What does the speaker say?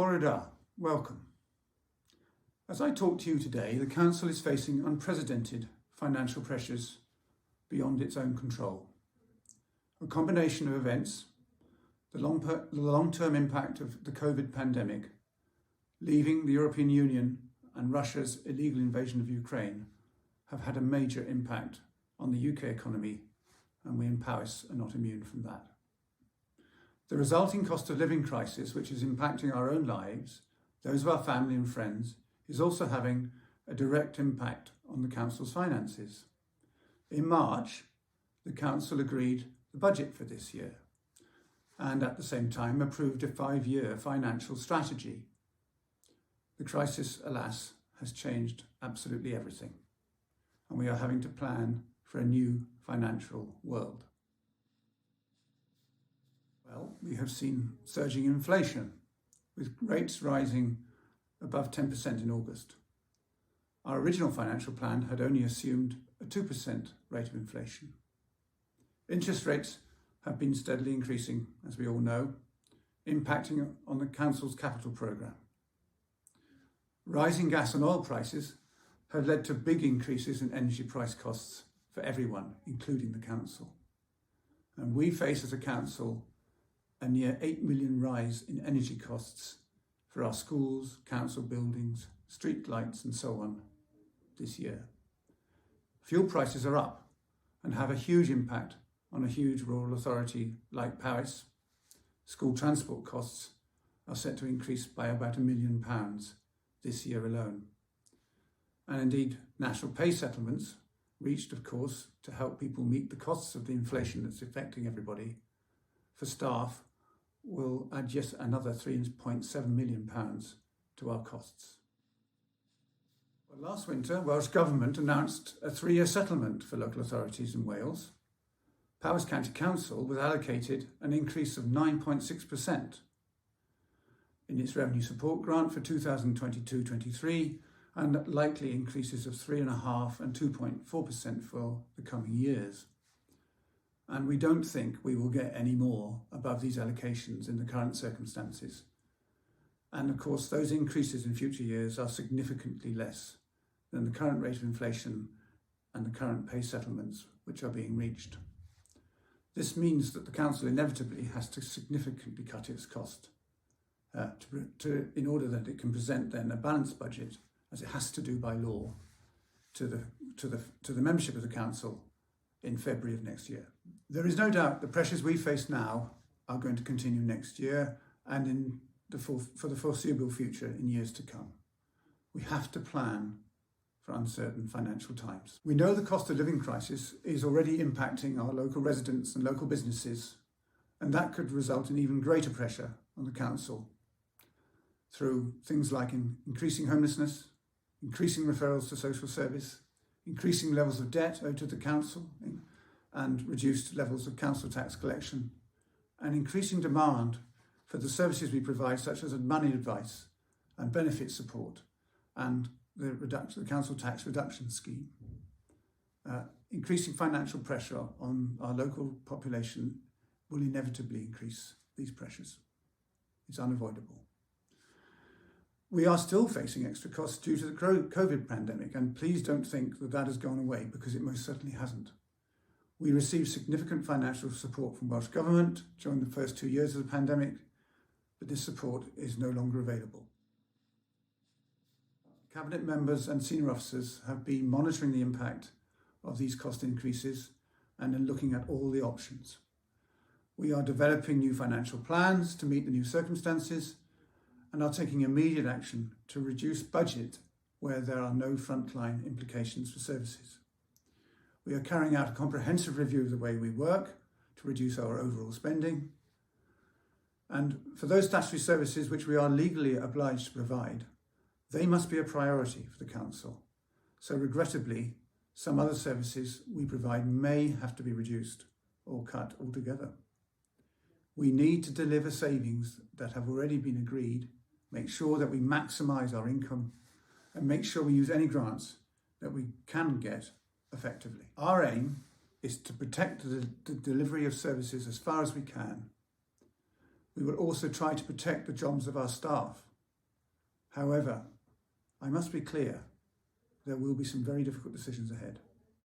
Bore da, welcome. As I talk to you today, the Council is facing unprecedented financial pressures beyond its own control. A combination of events, the long-term impact of the COVID pandemic, leaving the European Union and Russia's illegal invasion of Ukraine have had a major impact on the UK economy, and we in Powys are not immune from that. The resulting cost of living crisis, which is impacting our own lives, those of our family and friends, is also having a direct impact on the Council's finances. In March, the Council agreed the budget for this year and at the same time approved a 5-year financial strategy. The crisis, alas, has changed absolutely everything, and we are having to plan for a new financial world. Well, we have seen surging inflation, with rates rising above 10% in August. Our original financial plan had only assumed a 2% rate of inflation. Interest rates have been steadily increasing, as we all know, impacting on the Council's capital programme. Rising gas and oil prices have led to big increases in energy price costs for everyone, including the Council. And we face as a Council a near 8 million rise in energy costs for our schools, council buildings, street lights and so on this year. Fuel prices are up and have a huge impact on a huge rural authority like Powys. School transport costs are set to increase by about £1 million this year alone. And indeed, national pay settlements, reached of course to help people meet the costs of the inflation that's affecting everybody, for staff will add just another £3.7 million to our costs. Well, last winter, Welsh Government announced a 3-year settlement for local authorities in Wales. Powys County Council was allocated an increase of 9.6% in its revenue support grant for 2022-23 and likely increases of 3.5% and 2.4% for the coming years. And we don't think we will get any more above these allocations in the current circumstances. And of course, those increases in future years are significantly less than the current rate of inflation and the current pay settlements which are being reached. This means that the Council inevitably has to significantly cut its cost in order that it can present then a balanced budget, as it has to do by law, to the membership of the Council in February of next year. There is no doubt the pressures we face now are going to continue next year and for the foreseeable future in years to come. We have to plan for uncertain financial times. We know the cost of living crisis is already impacting our local residents and local businesses, and that could result in even greater pressure on the Council through things like increasing homelessness, increasing referrals to social service, increasing levels of debt owed to the Council and reduced levels of council tax collection, and increasing demand for the services we provide, such as money advice and benefit support and the council tax reduction scheme. Increasing financial pressure on our local population will inevitably increase these pressures. It's unavoidable. We are still facing extra costs due to the COVID pandemic, and please don't think that that has gone away, because it most certainly hasn't. We received significant financial support from Welsh Government during the first 2 years of the pandemic, but this support is no longer available. Cabinet members and senior officers have been monitoring the impact of these cost increases and are looking at all the options. We are developing new financial plans to meet the new circumstances and are taking immediate action to reduce budget where there are no frontline implications for services. We are carrying out a comprehensive review of the way we work to reduce our overall spending. And for those statutory services which we are legally obliged to provide, they must be a priority for the Council. So regrettably, some other services we provide may have to be reduced or cut altogether. We need to deliver savings that have already been agreed, make sure that we maximise our income, and make sure we use any grants that we can get effectively. Our aim is to protect the delivery of services as far as we can. We will also try to protect the jobs of our staff However, I must be clear, there will be some very difficult decisions ahead.